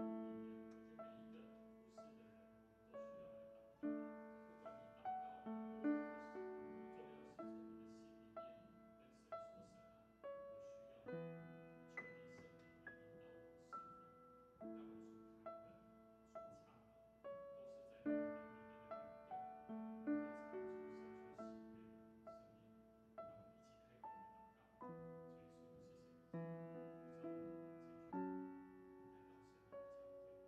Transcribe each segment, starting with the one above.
里面，我觉得每一个服侍的人，我们都需要来祷告。不管你祷告的过程是什么，重要是从你的心里面跟神说：神啊，我需要你，求你圣灵来引导我侍奉，让我所谈的、所唱的，都是在你灵里面的感动，能够唱出神所喜悦的声音。让我们一起开口来祷告。主耶稣，谢谢你，呼召我们这群人来到神你的教会。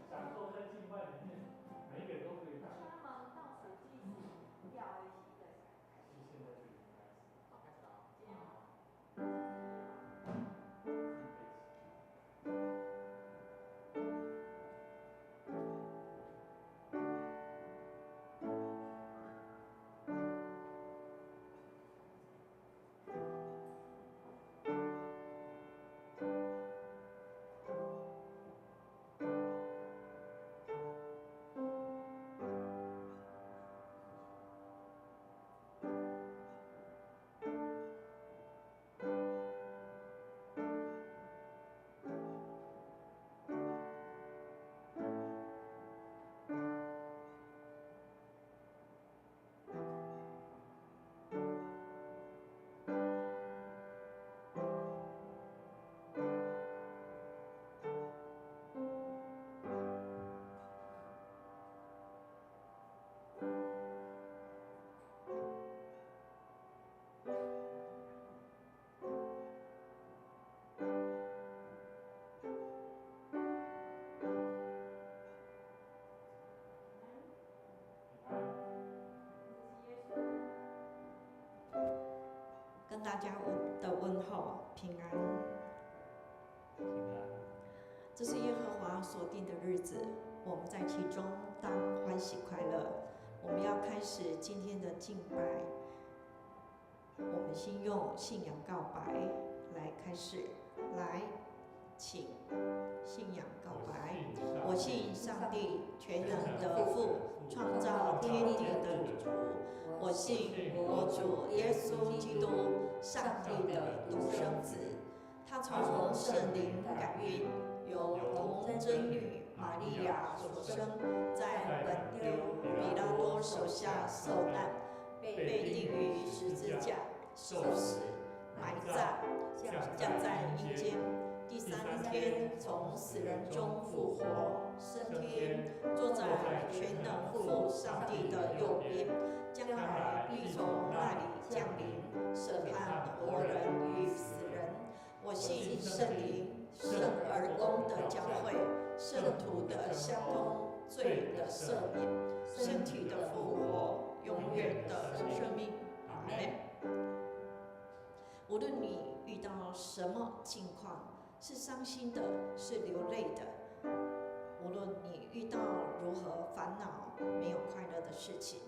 享受在敬拜里面，每一个人都可以打。他们倒数计时掉一些的。现在就已经开始。好，开始了。这样。跟大家的问候平安。平安。这是耶和华所定的日子，我们在其中当欢喜快乐。我们要开始今天的敬拜，我们先用信仰告白来开始。来，请信仰告白。我信上帝全能的父，创造天地的主。我信我主耶稣基督，上帝的独生子。他从圣灵感孕，由童贞女玛利亚所生，在本丢彼拉多手下受难，被钉于十字架，受死，埋葬，降在阴间。第三天从死人中复活，升天，坐在全能父上帝的右边，将来必从那里降临，审判活人与死人。我信圣灵，圣而公的教会，圣徒的相通，罪的赦免，身体的复活，永远的生命。阿们。无论你遇到什么境况，是伤心的，是流泪的，无论你遇到如何烦恼、没有快乐的事情，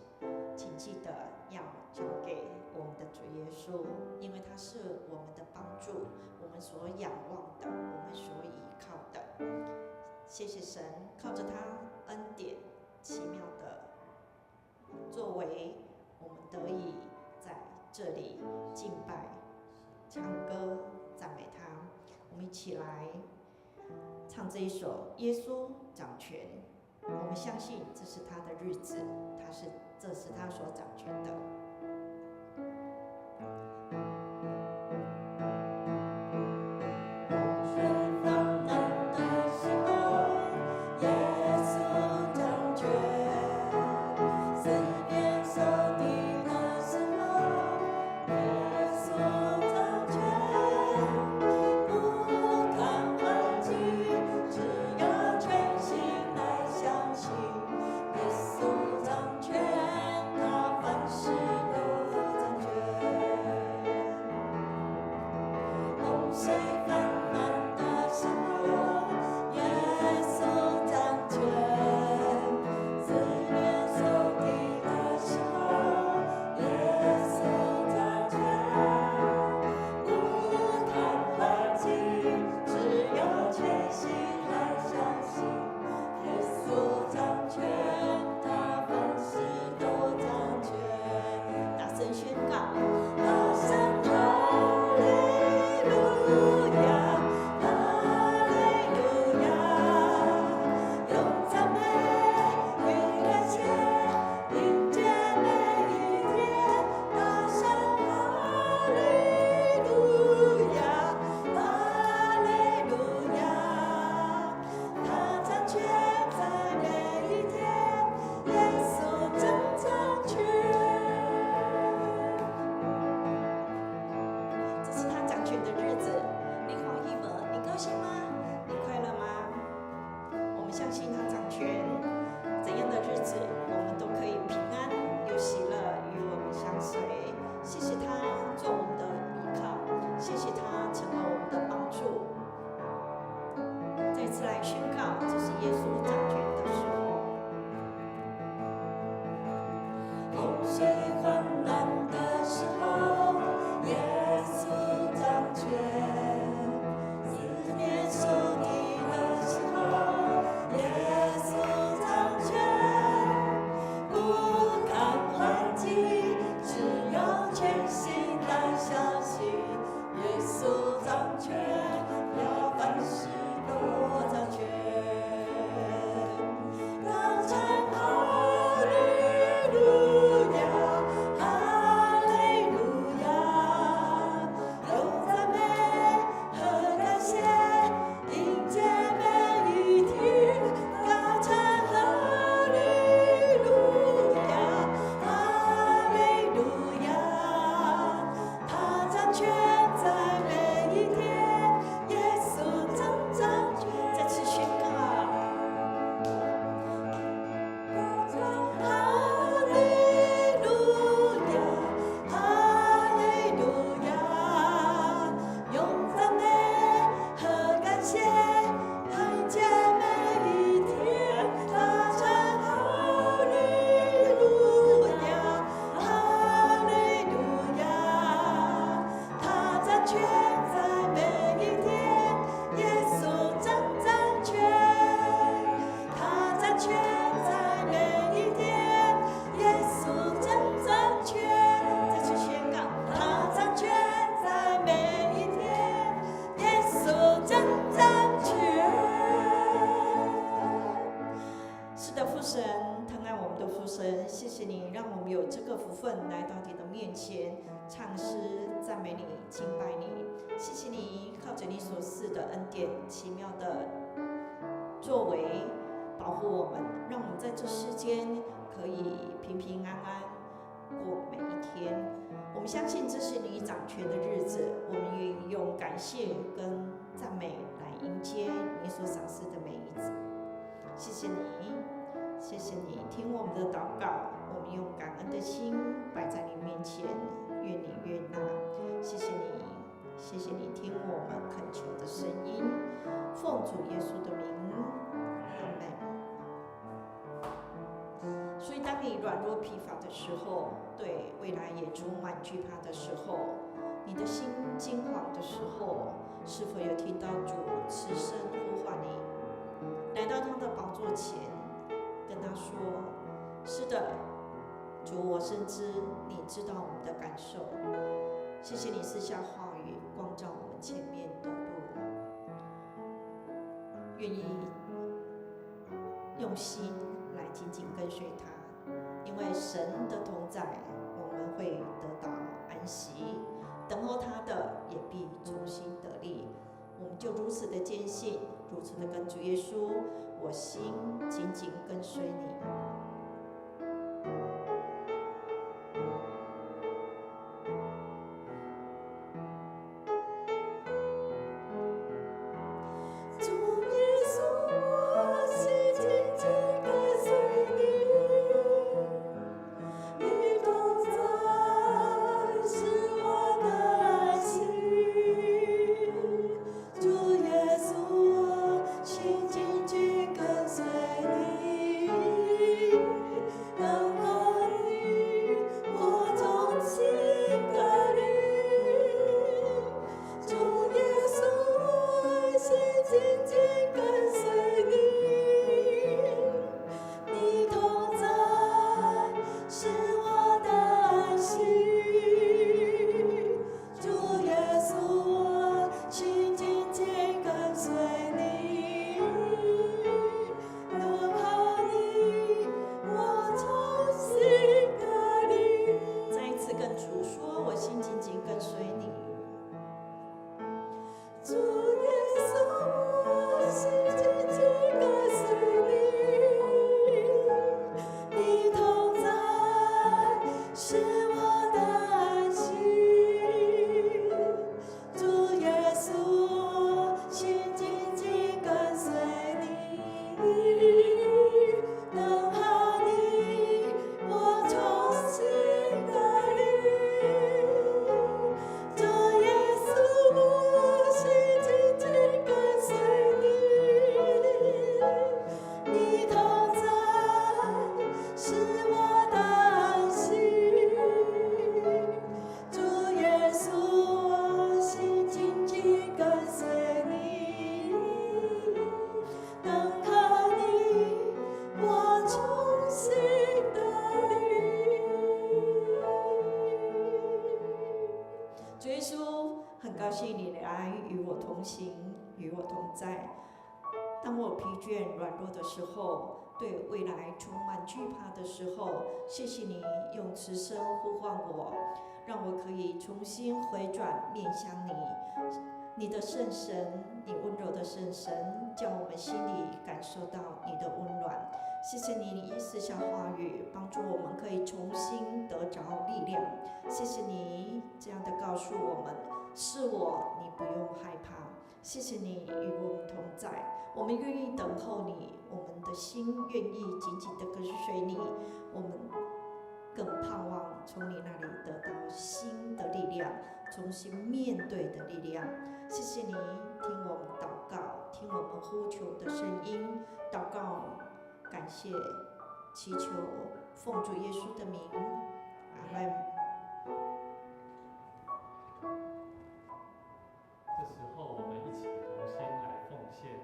请记得要交给我们的主耶稣，因为他是我们的帮助，我们所仰望的，我们所依靠的。谢谢神，靠着他恩典奇妙的作为，我们得以在这里敬拜、唱歌、赞美他。我们一起来唱这一首《耶稣掌权》。我们相信这是他的日子，这是他所掌权的。是。们相信他掌权，怎样的日子我们都可以平安有喜乐与我们相随。谢谢他做我们的依靠，谢谢他成为我们的帮助。再次来宣告，这是耶稣掌权的时候。洪水泛滥的时候，耶稣掌权；四面受敌的时候，耶稣掌权。不看环境，只要全心来相信，耶稣掌权，要凡事都掌权。高唱哈利路亚，哈利路亚，用赞美和感谢迎接每一天。高唱哈利路亚，哈利路亚，他掌权在每一天，耶稣掌权。再次宣告，哈利路亚，哈利路亚，用赞美和感谢迎接每一天。他唱哈利路亚，哈利路亚，他掌权在每一天，耶稣掌权。他掌权在每一天，耶稣掌权。再次宣告，他掌权在每一天，耶稣掌权。是的，父神，疼爱我们的父神，谢谢你让我们有这个福分来到你的面前，唱诗赞美你，敬拜你。谢谢你靠着你所赐的恩典，奇妙的作为，保护我们，让我们在这世间可以平平安安过每一天。我们相信这是你掌权的日子，我们愿意用感谢跟赞美来迎接你所赏赐的每一次。谢谢你，谢谢你听我们的祷告，我们用感恩的心摆在你面前，愿你悦纳。谢谢你，谢谢你听我们恳求的声音，奉主耶稣的名，阿门。所以，当你软弱疲乏的时候，对未来也充满惧怕的时候，你的心惊惶的时候，是否有听到主此声呼唤你？来到他的宝座前，跟他说：“是的，主，我深知你知道我们的感受。谢谢你赐下话语，光照我们前面的路。愿意用心来紧紧跟随他，因为神的同在，我们会得到安息。等候他的，也必重新得力。我们就如此的坚信，如此的跟主耶稣，我心紧紧跟随你。”主耶稣，我心紧紧跟随你，你同在是我的安息。主耶稣，我心紧紧跟随你，等候你，我同心的灵。主耶稣，我心紧紧跟随你，你同在是我的安息。主耶稣，我心紧紧跟随你，倦、软弱的时候，对未来充满惧怕的时候，谢谢你用慈声呼唤我，让我可以重新回转面向你。你的圣神，你温柔的圣神，叫我们心里感受到你的温暖。谢谢你以私下话语帮助我们可以重新得着力量。谢谢你这样的告诉我们，是我，你不用害怕。谢谢你与我们同在，我们愿意等候你，我们的心愿意紧紧地跟随你，我们更盼望从你那里得到新的力量，重新面对的力量。谢谢你听我们祷告，听我们呼求的声音，祷告，感谢，祈求，奉主耶稣的名，阿门。这时候我们一起同心来奉献。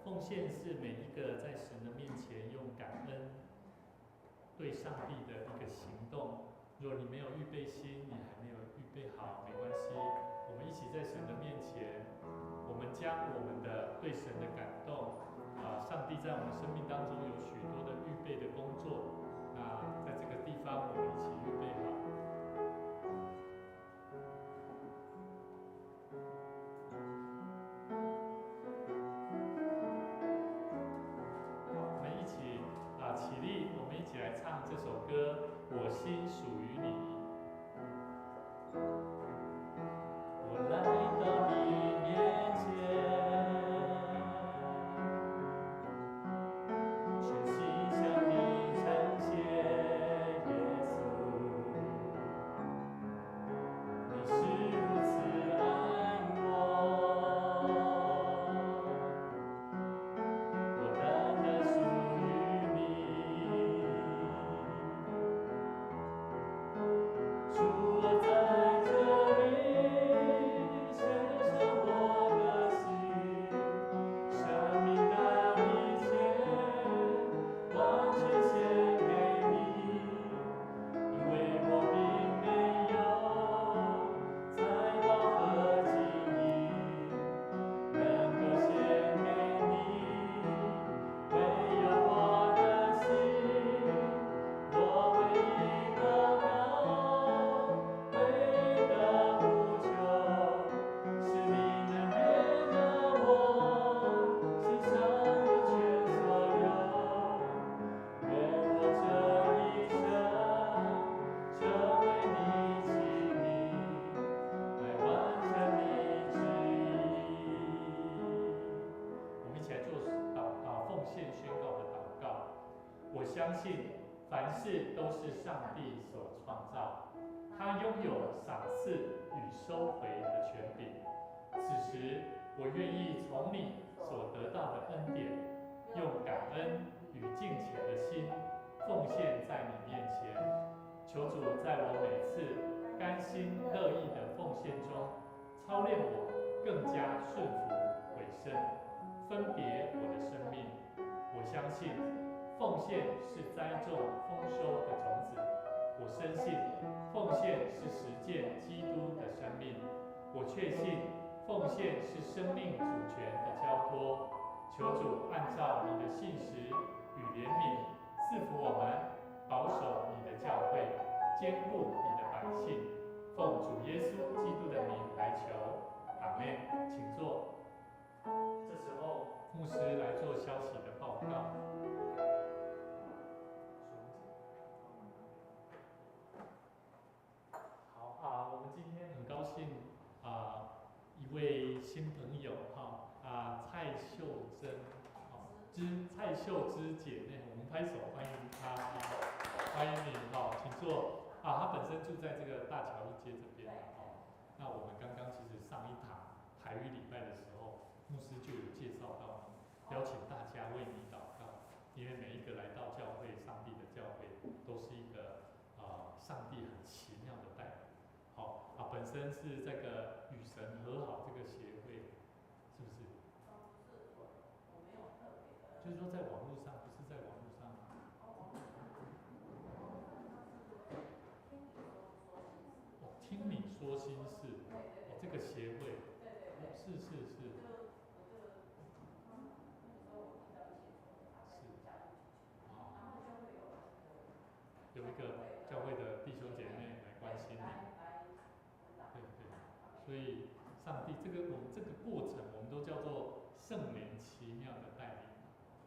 奉献是每一个在神的面前用感恩对上帝的一个行动。若你没有预备心，你还没有预备好，没关系。我们一起在神的面前，我们将我们的对神的感动，上帝在我们生命当中有许多的预备的工作。在这个地方，我们一起预备好。我们一起起立，我们一起来唱这首歌《我心属于你》。我来到你面前，全心向你呈现，耶稣，你是如此爱我，我单单属于你，主我在这里。我相信凡事都是上帝所创造，他拥有赏赐与收回的权柄。此时，我愿意从你所得到的恩典，用感恩与敬虔的心奉献在你面前。求主在我每次甘心乐意的奉献中，操练我更加顺服委身，分别我的生命。我相信奉献是栽种丰收的种子，我深信奉献是实践基督的生命，我确信奉献是生命主权的交托。求主按照你的信实与怜悯赐福我们，保守你的教会，坚固你的百姓。奉主耶稣基督的名来求，阿们。请坐。这时候牧师来做消息的报告。好我们今天很高兴一位新朋友蔡秀珍蔡秀芝姐妹，我们拍手欢迎她，欢迎你请坐她本身住在这个大桥一街这边那我们刚刚其实上一堂台语礼拜的时候，牧师就有介绍到你，邀请大家为你祷告，因为每一个来到教会，上帝的教会都是一个上帝很奇妙的带领。本身是这个与神和好这个协会，是不是？我没有特别的。就是说在网络上，不是在网络上。听你说心事。这个协会。是。有一个教会的弟兄姐妹来关心你。对对，所以上帝我们这个过程，我们都叫做圣灵奇妙的带领。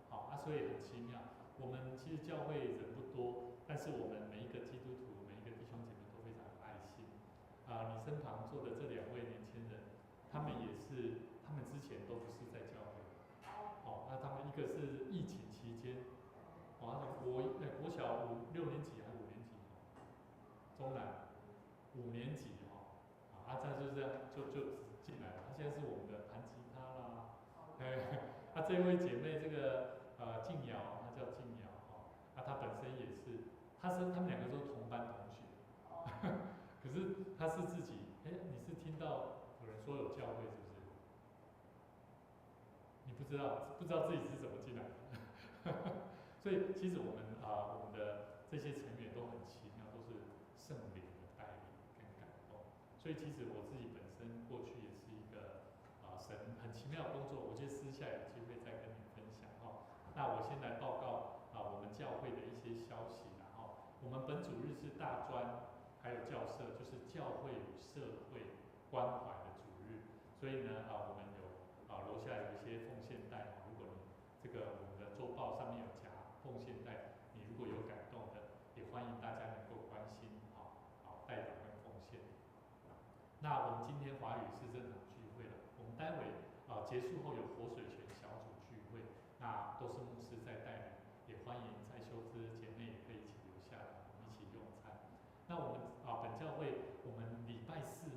好啊，所以很奇妙。我们其实教会人不多，但是我们每一个基督徒、每一个弟兄姐妹都非常有爱心。你身旁坐的这2位年轻人，他们之前都不是在教会。那他们一个是疫情期间，他从国小6年级还是5年级，中南5年级这样就这样就进来了。他现在是我们的弹吉他啦。这位姐妹这个静瑶，她叫静瑶她本身也是，他们2个都是同班同学。可是她是自己，你是听到有人说有教会是不是？你不知道自己是怎么进来的。所以其实我们的这些成员都很奇妙，都是圣灵的带领跟感动。所以其实我自己本身过去也是一个神很奇妙的工作，我觉得私下有机会再跟你分享那我先来报告我们教会的一些消息我们本主日是大专还有教社，就是教会与社会关怀的主日。所以呢我们有楼下有一些奉献袋如果你我们的周报上面有夹奉献袋，你如果有感动的，也欢迎大家能够关心代祷跟奉献。那我们今天华语是正常聚会了，我们待会结束后有活水泉小组聚会，那都是牧师在带领，也欢迎在修之姐妹也可以一起留下来，我们一起用餐。那我们本教会我们礼拜4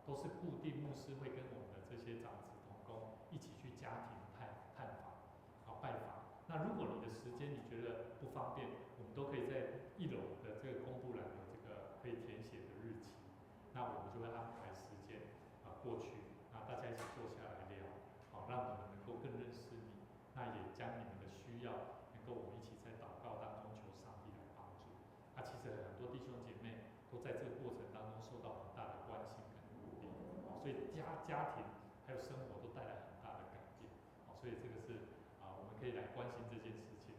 都是固定牧师会跟我们的这些长子同工一起去家庭探访拜访。那如果你的时间你觉得不方便，我们都可以在1楼的这个公布栏有这个可以填写的日期，那我们就会安排时间过去，那大家一起坐下来聊，让你们能够更认识你，那也将你们的需要能够我们一起在祷告当中求上帝来帮助。其实很多弟兄姐妹都在这个过程当中受到很大的关心跟鼓励，所以家庭还有生活都带来很大的改变。所以这个是我们可以来关心这件事情。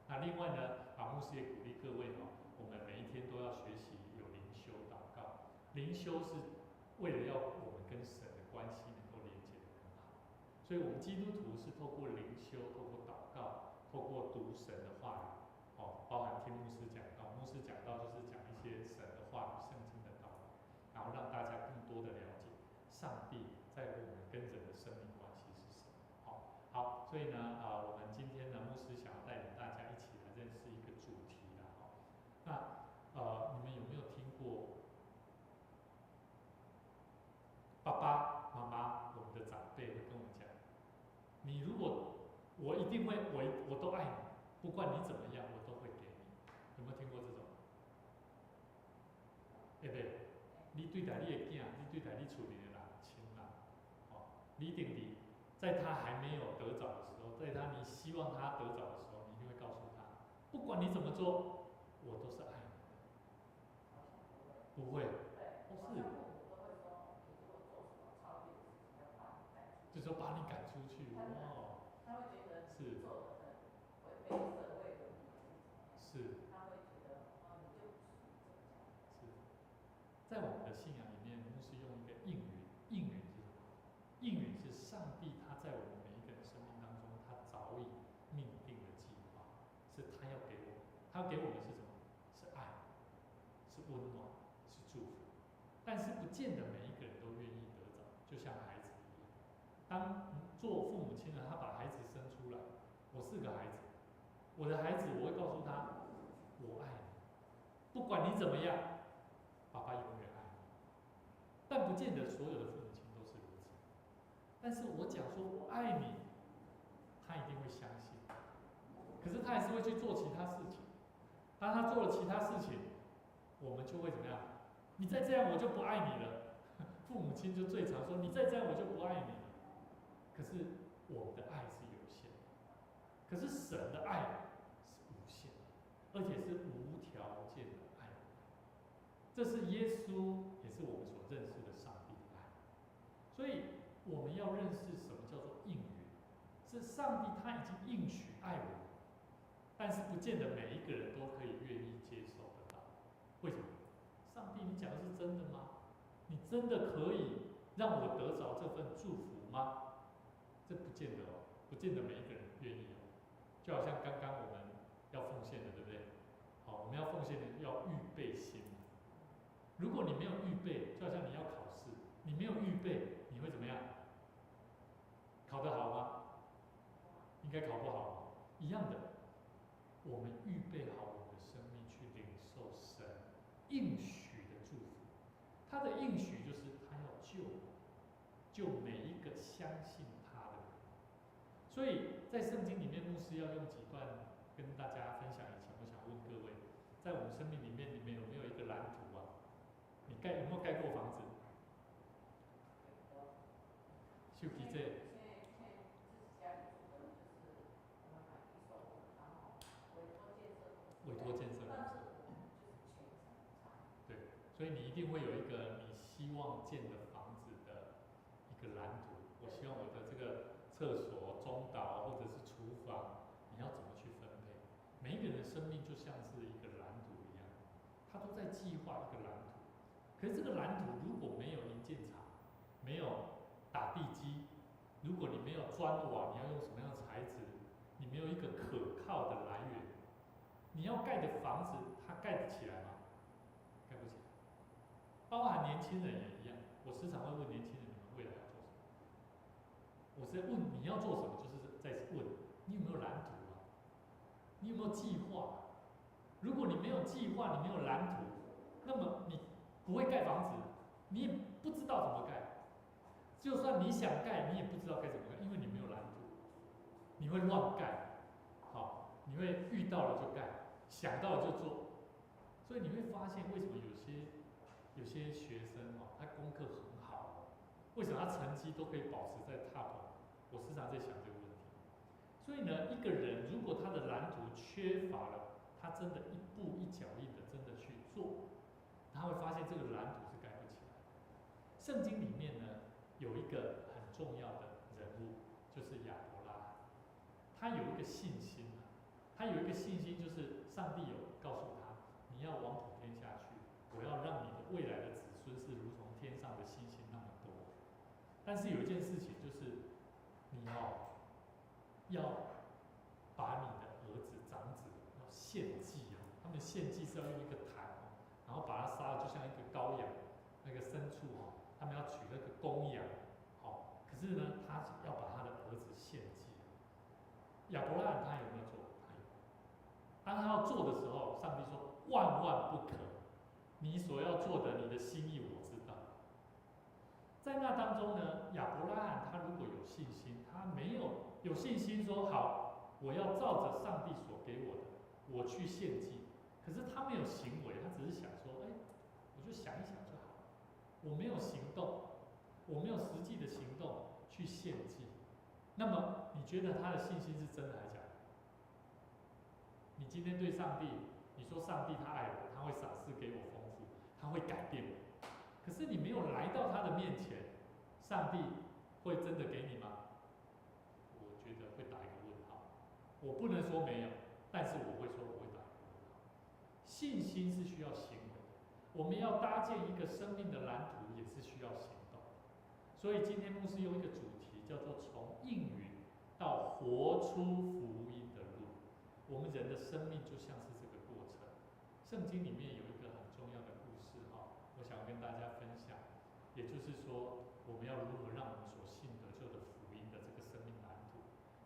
那另外呢牧师也鼓励各位我们每一天都要学习有灵修祷告。灵修是为了要我们跟神的关系能够连接得更好，所以我们基督徒是透过灵修、透过祷告、透过读神的话语包含听牧师讲道，牧师讲道就是讲一些神的话语、圣经的道理，然后让大家更多的了解上帝在我们跟人的生命关系是什么。好，所以呢我们今天呢牧师想要带领大家一起来认识一个主题那你们有没有听过爸爸妈妈我们的长辈会跟我讲，你如果我一定会我都爱你，不管你怎么样我都会给你。有没有听过这种？对不对？你对待你的囝，你对待你厝里的人亲人你一定在他还没有得早的时候，在你希望他得早的时候，你一定会告诉他，不管你怎么做我都是爱你的。不会？不是，就说把你赶出去他会觉得是做的很违背社会伦理，是他会觉得你就不是这样。在我们的信仰里面，牧师用一个应允，应允是什么？应允是上帝他在我们每一个人生命当中，他早已命定的计划，是他要给我们，他要给我们是什么？是爱，是温暖，是祝福。但是不见得每一个人都愿意得着，就像孩子一样。当做父母亲的，他把孩子生出来，我是个孩子，我的孩子，我会告诉他，我爱你，不管你怎么样，爸爸永远爱你。但不见得所有的父母亲都是如此。但是我讲说我爱你，他一定会相信。可是他还是会去做其他事情。当他做了其他事情，我们就会怎么样？你再这样我就不爱你了。父母亲就最常说，你再这样我就不爱你了。可是我们的爱是有限的，可是神的爱是无限的，而且是无条件的爱。这是耶稣，也是我们所认识的上帝的爱。所以我们要认识什么叫做应允，是上帝他已经应许爱我们，但是不见得每一个人都可以愿意接受得到。为什么？上帝，你讲的是真的吗？你真的可以让我得着这份祝福吗？这不见得哦，不见得每一个人愿意哦。就好像刚刚我们要奉献的，对不对？好，我们要奉献的要预备心。如果你没有预备，就好像你要考试，你没有预备，你会怎么样？考得好吗？应该考不好吧？一样的，我们预备好我们的生命去领受神应许的祝福。他的应许就是他要救我，救每一个相信他的人。所以在圣经里面，牧师要用几段跟大家分享以前，我想问各位，在我们生命里面，你们有没有一个蓝图啊？你有没有盖过房子？秀皮这。委托建设公司。对，所以你一定会有一个你希望建的房子的一个蓝图。我希望我的这个厕所、中岛或者是厨房，你要怎么去分配？每一个人的生命就像是一个蓝图一样，他都在计划一个蓝图。可是这个蓝图如果没有营建厂，没有打地基，如果你没有砖瓦，你要用什么样的材质？你没有一个可靠的来源，你要盖的房子，它盖得起来吗？盖不起来。包含年轻人也一样，我时常会问年轻人：你们未来要做什么？我是在问你要做什么，就是在问你有没有蓝图啊？你有没有计划？如果你没有计划，你没有蓝图，那么你不会盖房子，你也不知道怎么盖。就算你想盖，你也不知道该怎么盖，因为你没有蓝图，你会乱盖，好，你会遇到了就盖，想到了就做，所以你会发现为什么有些学生哦，他功课很好，为什么他成绩都可以保持在 top？ 我时常在想这个问题。所以呢，一个人如果他的蓝图缺乏了，他真的一步一脚印的真的去做，他会发现这个蓝图是盖不起来的。圣经里面呢，有一个很重要的人物，就是亚伯拉罕。他有一个信心啊，他有一个信心，就是上帝有告诉他，你要往普天下去，我要让你的未来的子孙是如同天上的星星那么多。但是有一件事情就是，你要把你的儿子长子要献祭啊，他们献祭是要用一个坛，然后把它杀了，就像一个羔羊，那个牲畜哦，他们要取那个公羊，好，可是呢，他要把他的儿子献祭。亚伯拉罕他有没有做？他有。当他要做的时候，上帝说：万万不可！你所要做的，你的心意我知道。在那当中呢，亚伯拉罕他如果有信心，他没有信心说好，我要照着上帝所给我的，我去献祭。可是他没有行为，他只是想说，我就想一想就好，我没有行动，我没有实际的行动去献祭。那么你觉得他的信心是真的还是假的？你今天对上帝，你说上帝他爱我，他会赏赐给我丰富，他会改变我。可是你没有来到他的面前，上帝会真的给你吗？我觉得会打一个问号。我不能说没有，但是我会说我会打一个问号。信心是需要行为的，我们要搭建一个生命的蓝图，也是需要行动。所以今天牧师用一个主题叫做从应允到活出福音的路。我们人的生命就像是这个过程。圣经里面有一个很重要的故事我想跟大家分享，也就是说，我们要如何让我们所信得救的福音的这个生命蓝图，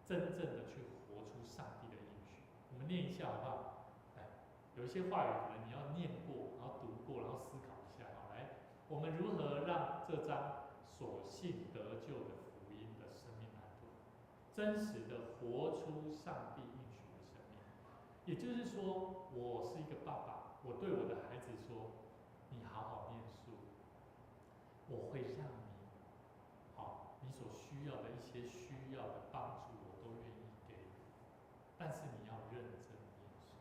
真正的去活出上帝的应许。我们念一下好不好？有一些话语可能你要念过，然后读过，然后思考一下。来，我们如何让这张所信得救的福音的生命蓝图，真实的活出上帝应许的生命？也就是说，我是一个爸爸，我对我的孩子说：你好好念书，我会让你所需要的一些需要的帮助，我都愿意给你。但是你要认真念书。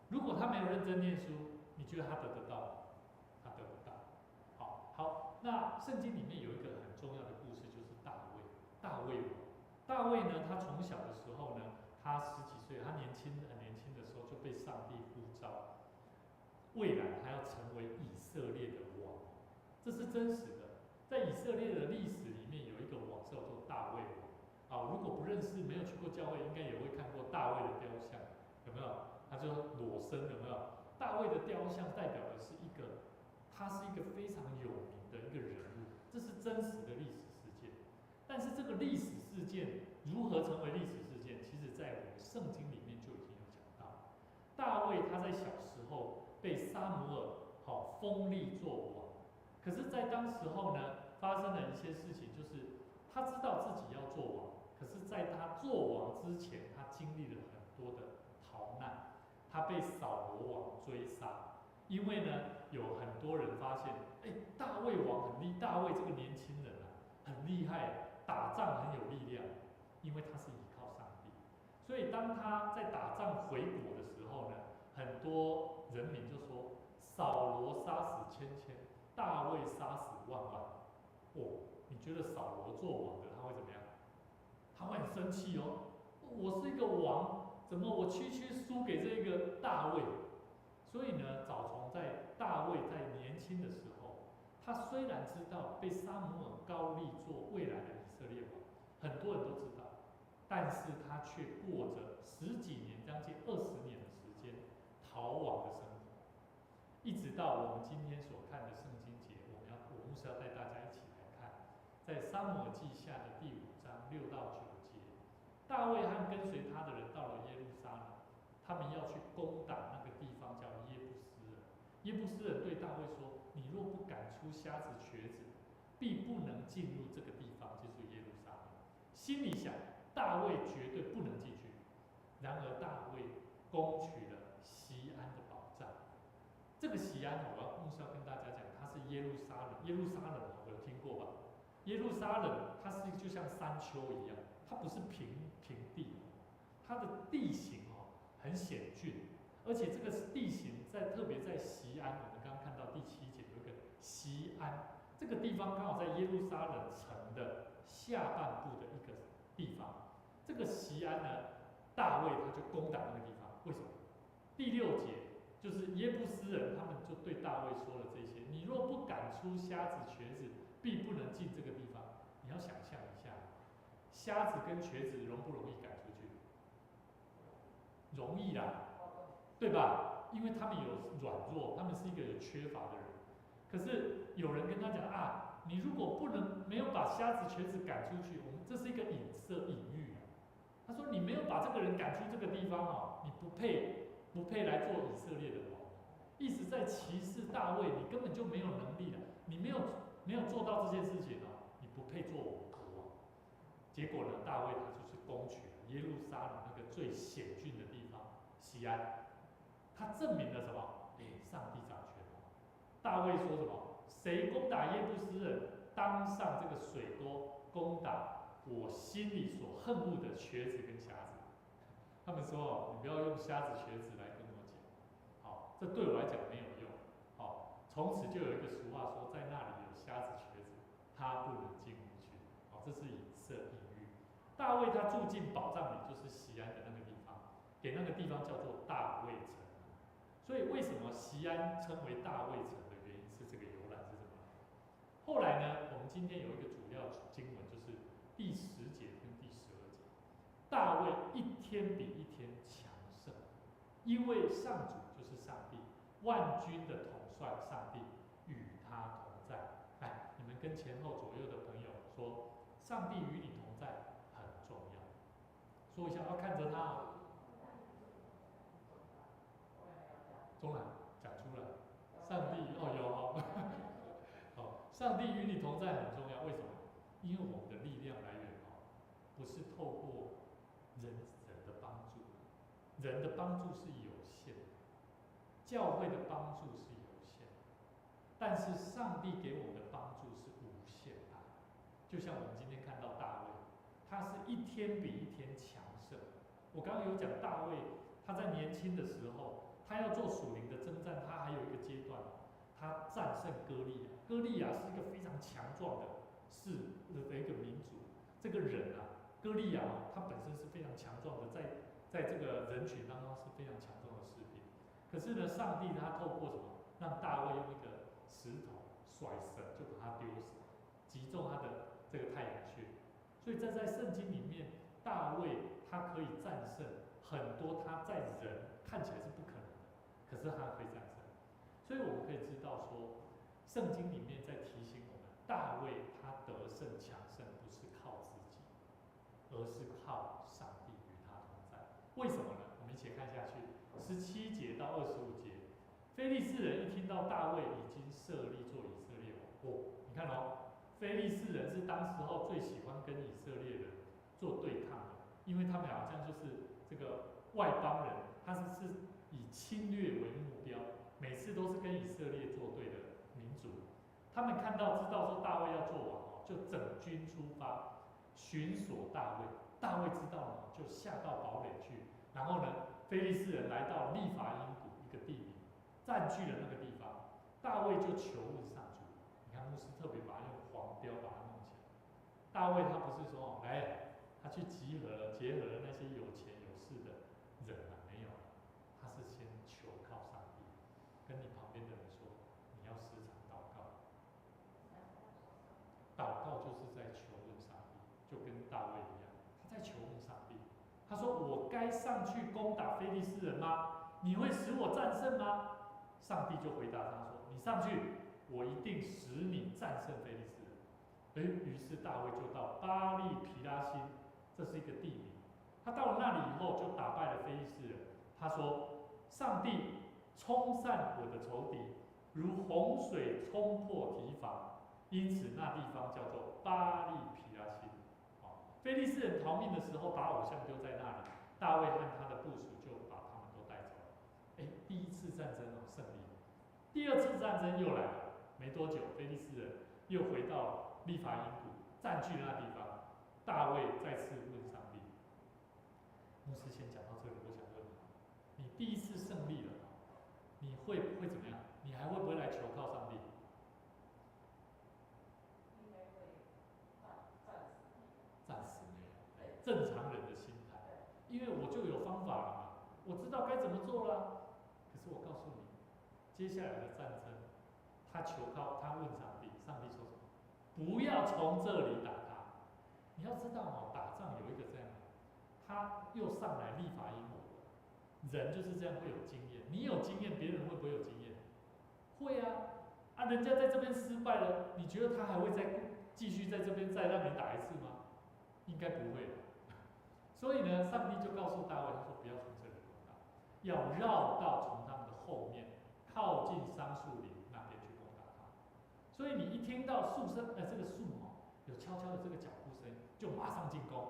如果他没有认真念书，你觉得他得得到吗？他得不到。好，那圣经里面有一个很重要的故事，就是大卫。大卫呢，他从小的时候呢，他10几岁，他很年轻的时候就被上帝呼召，未来他要成为以色列的王，这是真实的。在以色列的历史里面，有一个王叫做大卫王。啊，如果不认识、没有去过教会，应该也会看过大卫的雕像，有没有？他就裸身，有没有？大卫的雕像代表的是他是一个非常有名的一个人物，这是真实的历史事件。但是这个历史事件如何成为历史事件，其实在我们圣经里面就已经有讲到。大卫他在小时候被撒母耳封立做王，可是，在当时候呢，发生了一些事情，就是他知道自己要做王，可是在他做王之前，他经历了很多的逃难，他被扫罗王追杀。因为呢，有很多人发现，大卫王很厉害，大卫这个年轻人啊，很厉害，打仗很有力量，因为他是依靠上帝。所以当他在打仗回国的时候呢，很多人民就说：扫罗杀死千千，大卫杀死万万。你觉得扫罗做王的他会怎么样？他会很生气哦。我是一个王，怎么我区输给这个大卫？所以呢，早从在大卫在年轻的时候，他虽然知道被撒母耳膏立做未来的以色列王，很多人都知道，但是他却过着10几年、将近20年的时间逃亡的生活，一直到我们今天所看的圣经节，我牧师要带大家一起来看，在撒母耳记下的第5章6到9节，大卫和跟随他的人到了耶路撒冷。他们要去攻打那个地方叫耶布斯人。耶布斯人对大卫说：“你若不赶出瞎子瘸子，必不能进入这个地方，就是耶路撒冷。”心里想，大卫绝对不能进去。然而大卫攻取了锡安的宝藏。这个锡安，牧师要跟大家讲，它是耶路撒冷。耶路撒冷有听过吧？耶路撒冷它是就像山丘一样，它不是平地，它的地形很险峻，而且这个地形特别在锡安，我们刚刚看到第7节有一个锡安，这个地方刚好在耶路撒冷城的下半部的一个地方。这个锡安呢，大卫他就攻打那个地方，为什么？第6节就是耶布斯人，他们就对大卫说了这些：你若不赶出瞎子瘸子，必不能进这个地方。你要想象一下，瞎子跟瘸子容不容易赶出去？容易啦，对吧？因为他们有软弱，他们是一个有缺乏的人。可是有人跟他讲啊，你如果没有把瞎子瘸子赶出去，这是一个隐喻。他说你没有把这个人赶出这个地方你不配来做以色列的王。意思在歧视大卫，你根本就没有能力了，你没有做到这件事情你不配做我的王。结果呢，大卫他就是攻取了耶路撒冷那个最险峻的地方锡安，他证明了什么？上帝掌权。大卫说什么？谁攻打耶布斯人，当上这个水沟攻打我心里所恨恶的瘸子跟瞎子。他们说你不要用瞎子瘸子来跟我讲，这对我来讲没有用。从此就有一个俗话说，在那里有瞎子瘸子，他不能进屋去。这是隐喻。大卫他住进宝藏里，就是锡安的那个地方，给那个地方叫做大卫城。所以为什么锡安称为大卫城的原因是这个由来是什么？后来呢，我们今天有一个主要经文，就是第10节跟第12节。大卫一天比一天强盛，因为上主就是上帝，万军的统帅上帝与他同在。你们跟前后左右的朋友说，上帝与你同在很重要。说一下，要看着他中来讲出来，上帝上帝与你同在很重要。为什么？因为我们的力量来源不是透过人的帮助，人的帮助是有限的，教会的帮助是有限的，但是上帝给我们的帮助是无限大。就像我们今天看到大卫，他是一天比一天强盛。我刚刚有讲大卫，他在年轻的时候，他要做属灵的征战，他还有一个阶段，他战胜歌利亚。歌利亚是一个非常强壮的一个民族。这个人歌利亚他本身是非常强壮的，在这个人群当中是非常强壮的士兵。可是呢，上帝他透过什么？让大卫用一个石头甩绳就把他丢死，击中他的这个太阳穴。所以在圣经里面，大卫他可以战胜很多他在人看起来是不可能的，可是他可以战胜。所以我们可以知道说，圣经里面在提醒我们，大卫他得胜强盛不是靠自己，而是靠上帝与他同在。为什么呢？我们一起看下去，17节到25节。非利士人一听到大卫已经设立做以色列王，你看哦，非利士人是当时候最喜欢跟以色列人做对抗的，因为他们好像就是这个外邦人，他是以侵略为目标，每次都是跟以色列作对的民族。他们知道说大卫要做王哦，就整军出发寻索大卫。大卫知道了，就下到堡垒去。然后呢，非利士人来到利法因谷一个地名，占据了那个地方。大卫就求问上主。你看牧师特别把他用黄标把它弄起来。大卫他不是说来，他去结合了那些有钱有势的人啊，没有，他是先求靠上帝。跟你旁边的人说，你要时常祷告。祷告就是在求问上帝，就跟大卫一样，他在求问上帝。他说：“我该上去攻打非利士人吗？你会使我战胜吗？”上帝就回答他说：“你上去，我一定使你战胜非利士人。”于是大卫就到巴利皮拉辛，这是一个地名。他到了那里以后，就打败了非利士人。他说：“上帝冲散我的仇敌，如洪水冲破堤防。”因此那地方叫做巴利皮拉辛。非利士人逃命的时候，把偶像丢在那里，大卫和他的部属就把他们都带走了。第一次战争胜利，第二次战争又来了，没多久，非利士人又回到利法因谷，占据了那地方。大卫再次问上帝。牧师先讲到这里，我想问你，你第一次胜利了，你会怎么样？你还会不会来求靠上帝？应该会暂时没有，正常人的心态，因为我就有方法了嘛，我知道该怎么做了。可是我告诉你，接下来的战争，他求靠，他问上帝，上帝说什么？不要从这里打他。你要知道哦，打仗有一个这样，他又上来立法因谷，人就是这样会有经验。你有经验，别人会不会有经验？会啊，人家在这边失败了，你觉得他还会继续在这边再让你打一次吗？应该不会。所以呢，上帝就告诉大卫，他说不要从这里攻打，要绕到从他们的后面，靠近桑树林那边去攻打他。所以你一听到这个树有悄悄的这个脚步声，就马上进攻，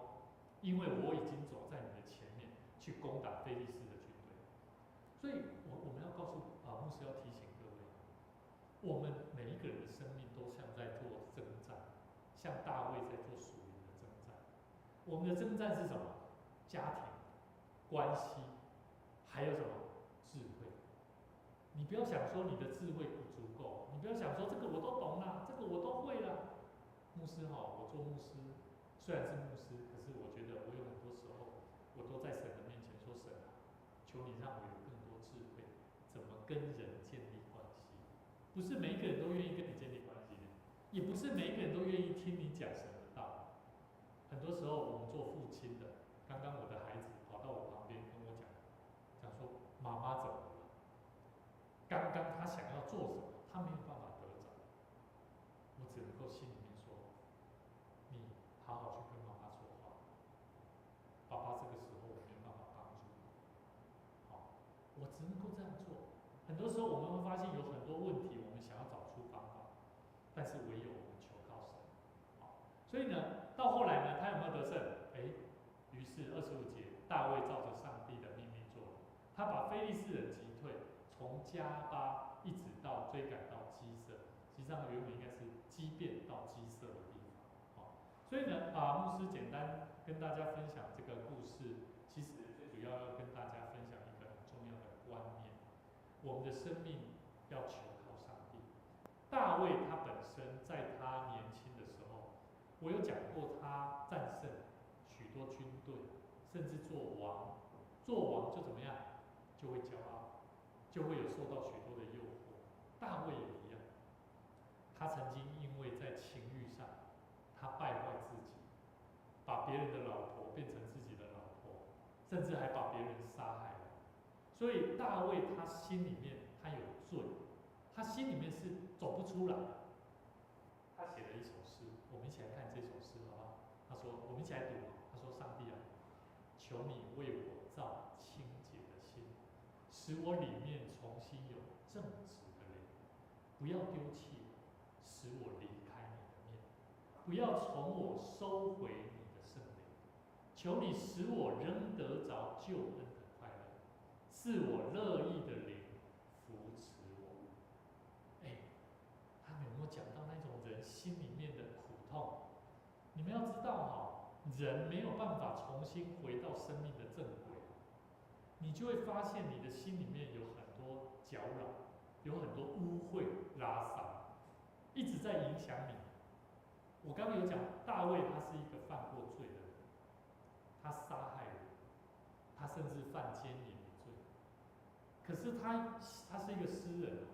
因为我已经走在你的前面去攻打非利士的军队。所以我们要告诉牧师要提醒各位，我们每一个人的生命都像在做征战，像大卫在做属灵的征战。我们的征战是什么？家庭、关系，还有什么？智慧。你不要想说你的智慧不足够，你不要想说这个我都懂啦，这个我都会啦。牧师我做牧师，虽然是牧师，可是我觉得我有很多时候，我都在神的面前说：“神啊，求你让我有更多智慧，怎么跟人建立关系。不是每一个人都愿意跟你建立关系的，也不是每一个人都愿意听你讲神的道。很多时候我们做父亲的，刚刚我的孩子跑到我旁边跟我讲说妈妈怎么了？刚刚他想要做什么，他没有办法得着，我只能够心里面说，你好好去跟妈妈说话。爸爸这个时候我没有办法帮助你，我只能够这样做。很多时候我们会发现有很多问题，我们想要找出方法，但是唯有我们求靠神。所以呢，到后来呢，他有没有得胜？于是25节，大卫照着上帝的命令做了，他把非利士人击退，从加巴一直到追赶到基色，实际上原文应该是基遍到基色的地方。所以呢，牧师简单跟大家分享这个故事，其实最主要要跟大家分享一个很重要的观念：我们的生命要求靠上帝。大卫他本身在他年轻的时候，我有讲过，他战胜许多军队，甚至做王。做王就怎么样？就会骄傲，就会有受到许多的诱惑。大卫也一样，他曾经因为在情欲上，他败坏自己，把别人的老婆变成自己的老婆，甚至还把别人杀害了。所以大卫他心里面他有罪，他心里面是走不出来的。他写了一首诗，我们一起来看这首诗好不好？他说，我们一起来读。他说：“上帝啊，求你为我造清洁的心，使我里面重新有正直的灵，不要丢弃我，使我离开你的面，不要从我收回你的圣灵。求你使我仍得着救恩的快乐，是我乐意的灵扶持我。”哎，他有没有讲到那种人心里面的苦痛？你们要知道哈，人没有办法重新回到生命的正轨，你就会发现你的心里面有很多搅扰，有很多污秽拉撒，一直在影响你。我刚刚有讲，大卫他是一个犯过罪的人，他杀害人，他甚至犯奸淫的罪。可是他是一个诗人，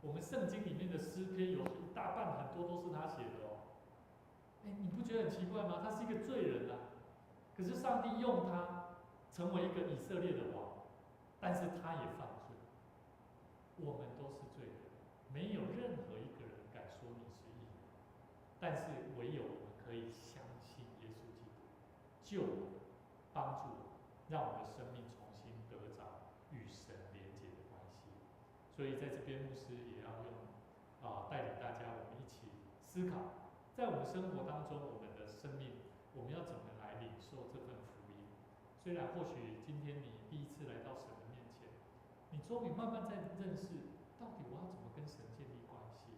我们圣经里面的诗篇有一大半很多都是他写的哦。哎，你不觉得很奇怪吗？他是一个罪人啊，可是上帝用他成为一个以色列的王，但是他也犯罪。我们都是罪人，没有任何一个人敢说你是义人，但是唯有我们可以相信耶稣基督，救我们，帮助我们，让我们的生命重新得着与神连结的关系。所以在这边，牧师也要用带领大家，我们一起思考。在我们生活当中，我们的生命，我们要怎么来领受这份福音？虽然或许今天你第一次来到神的面前，你终于慢慢在认识，到底我要怎么跟神建立关系？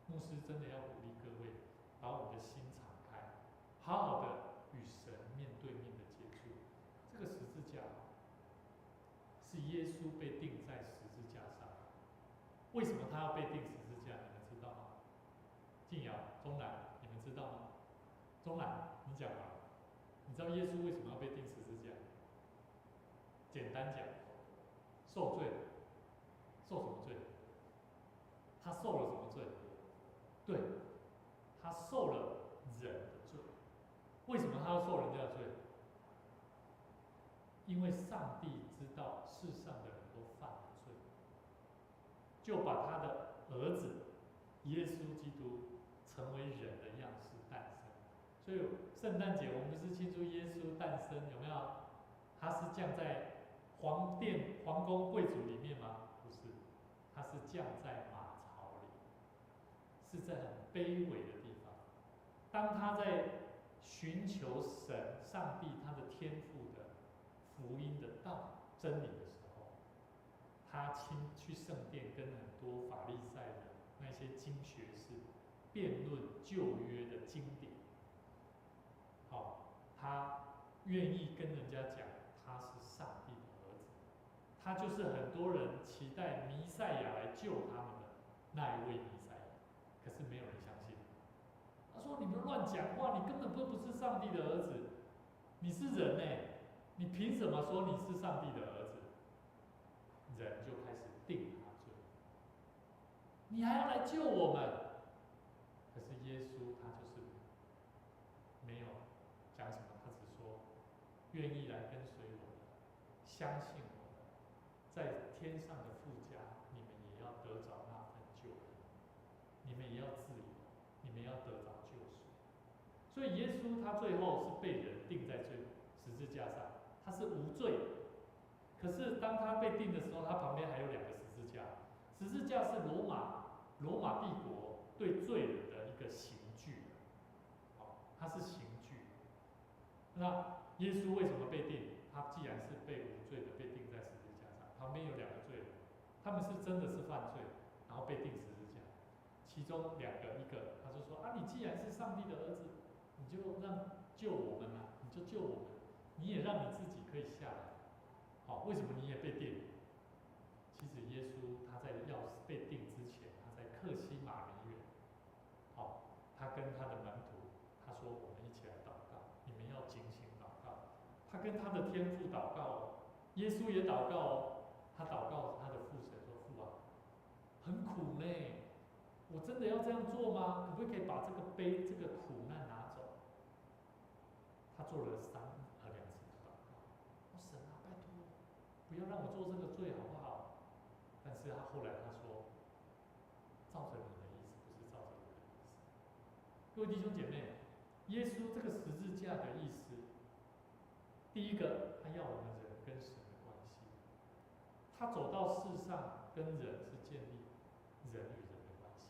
牧师真的要鼓励各位，把我们的心敞开，好好的与神面对面的接触。这个十字架是耶稣被钉在十字架上，为什么他要被钉十字架？你们知道吗？静瑶、钟兰，你们知道吗？钟兰，你讲吧。你知道耶稣为什么要被钉十字架？简单讲，受罪。受什么罪？他受了什么罪？对，他受了人的罪。为什么他要受人家的罪？因为上帝知道世上的人都犯了罪，就把他的儿子耶稣基督成为人的样式诞生。所以圣诞节我们不是庆祝耶稣诞生，有没有？他是降在皇宫贵族里面吗？不是，他是降在马槽里，是在很卑微的地方。当他在寻求神、上帝他的天赋的福音的道真理的时候，他去圣殿跟很多法利赛人那些经学士辩论旧约的经典。他愿意跟人家讲他是上帝的儿子，他就是很多人期待弥赛亚来救他们的那一位弥赛亚，可是没有人相信。他说：“你们乱讲话，你根本不是上帝的儿子，你是人你凭什么说你是上帝的儿子？”人就开始定他罪，你还要来救我们？可是耶稣他就是没有讲什么，他只说愿意来跟随我的，相信我的，在天上的父家，你们也要得着那份救恩，你们也要自由，你们要得着救赎。所以耶稣他最后是被人钉在十字架上，他是无罪的。可是当他被钉的时候，他旁边还有2个十字架，十字架是罗马帝国对罪人的一个刑具，它是刑具。那耶稣为什么被钉？他既然是被无罪的被钉在十字架上，旁边有2个罪人，他们是真的是犯罪，然后被钉十字架。其中2个，一个他就说啊，你既然是上帝的儿子，你就救我们啊，你就救我们，你也让你自己可以下来。为什么你也被钉？其实耶稣他在要被钉之前，他在客西马尼园，他跟他的门徒他说：“我们一起来祷告，你们要警醒祷告。”他跟他的天父祷告耶稣也祷告他祷告他的父神说：“父啊，很苦呢，我真的要这样做吗？可不可以把这个悲、这个苦难拿走？他做了2次的祷告。神啊，拜托，不要让我做这个罪，好不好？但是他后来他说，照着你的意思，不是照着我的意思。各位弟兄姐妹，耶稣这个十字架的意思，第一个，他要我们人跟神的关系。他走到世上，跟人是建立人与人的关系。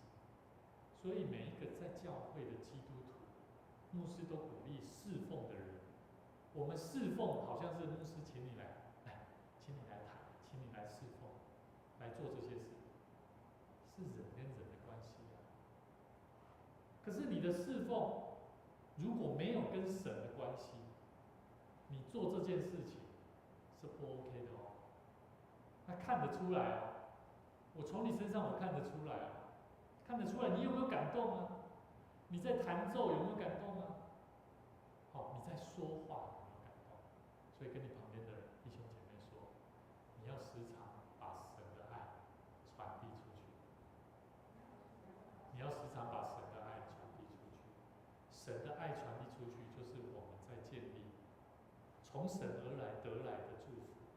所以每一个在教会的基督徒，牧师都鼓励侍奉的人。我们侍奉好像是牧师请你来，请你来谈，请你来侍奉，来做这些事，是人跟人的关系啊。可是你的侍奉如果没有跟神的关系，你做这件事情是不 OK 的哦。他看得出来啊，我从你身上我看得出来啊，看得出来你有没有感动啊？你在弹奏有没有感动啊？好，你在说话有没有感动？所以跟你旁边的弟兄姐妹说，你要时常把神的爱传递出去。你要时常把神的爱传递出去。神的爱传递出去，就是我们在建立从神而来得来的祝福，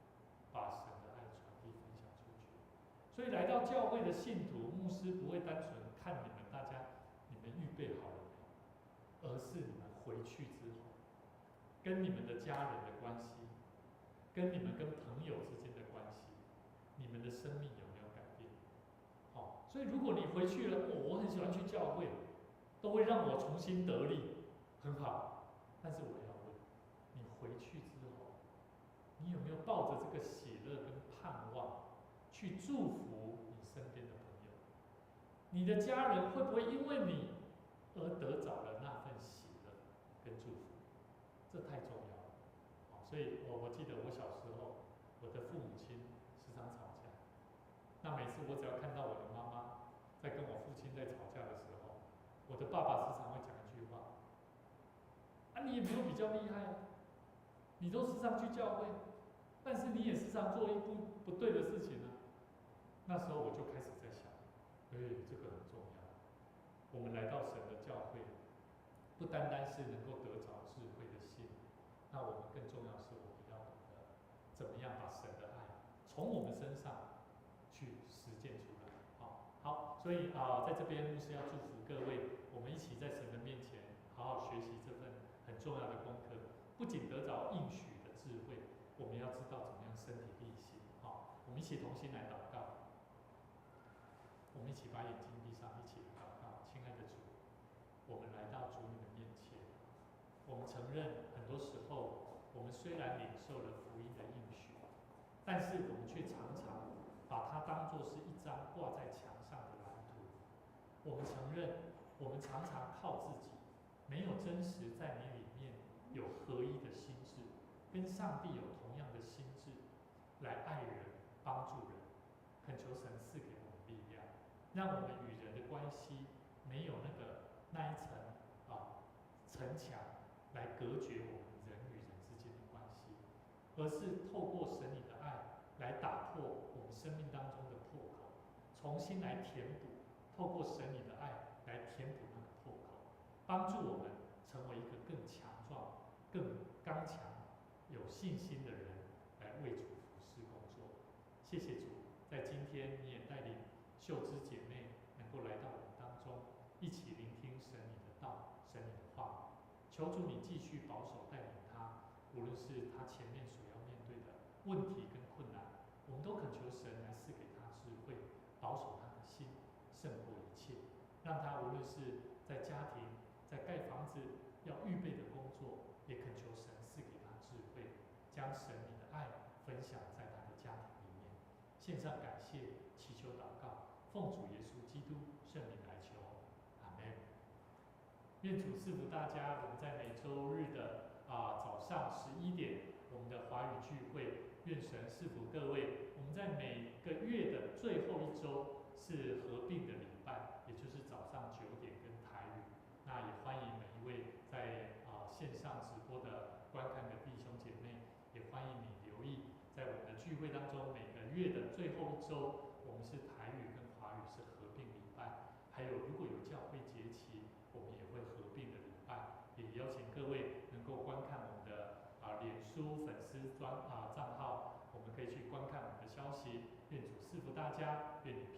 把神的爱传递分享出去。所以来到教会的信徒，牧师不会单纯看你们大家，你们预备好了没有，而是你们回去之后，跟你们的家人的关系，跟你们跟朋友之间的关系，你们的生命有没有改变？好，所以如果你回去了，我很喜欢去教会，都会让我重新得力，很好。但是我要问，你回去之后，你有没有抱着这个喜乐跟盼望，去祝福你身边的朋友？你的家人会不会因为你而得着了那份喜乐跟祝福？这太重要了。所以我记得我小时候，我的父母亲时常吵架。那每次我只要看到我的妈妈在跟我父亲在吵架的时候，我的爸爸时常会讲一句话：啊，你也没有比较厉害啊，你都时常去教会，但是你也时常做一不对的事情啊。那时候我就开始在想，这个很重要。我们来到神的教会，不单单是能够得着智慧的心，那我们更重要是我们要懂得怎么样把神的爱从我们身上去实践出来。好，所以在这边牧师要祝福各位，我们一起在神的面前好好学习这份很重要的功课，不仅得着应许的智慧，我们要知道怎么样身体力行。我们一起同心来祷告，我们一起把眼睛闭上，一起祷告。亲爱的主，我们来到主你的面前，我们承认很多时候，我们虽然领受了福音的应许，但是我们却常常把它当作是一张挂在墙上的蓝图。我们承认，我们常常靠自己，没有真实在你里面有合一的心智，跟上帝有同样的心智，来爱人、帮助人。恳求神赐给我们力量，让我们与人的关系没有那一层城墙来隔绝我们人与人之间的关系，而是透过神你的爱来打破我们生命当中的破口，重新来填补，透过神你的爱来填补那个破口，帮助我们成为一个更强壮、更刚强、有信心的人，来为主服事工作。谢谢主，在今天你也带领秀芝姐妹能够来到我们当中，一起聆听神你的道、神你的话。求主你继续保守带领她，无论是她前面所要面对的问题跟困难，我们都恳求神来赐给她智慧，保守她的心胜过一切，让她无论是在家庭、在盖房子要预备的工作，也恳求神赐给她智慧，将神你的爱分享在她的家庭里面。献上感谢，祈求祷告，奉主耶稣基督圣名来求，阿们。愿主赐福大家。我们在每周日的早上11点，我们的华语聚会，愿神赐福各位。我们在每个月的最后一周是合并的礼拜，也就是早上9点跟台语。那也欢迎每一位在线上直播的观看的弟兄姐妹，也欢迎你留意，在我们的聚会当中，每个月的最后一周，我们是台语跟华语是账号，我们可以去观看我们的消息。愿主赐福大家，愿你平安。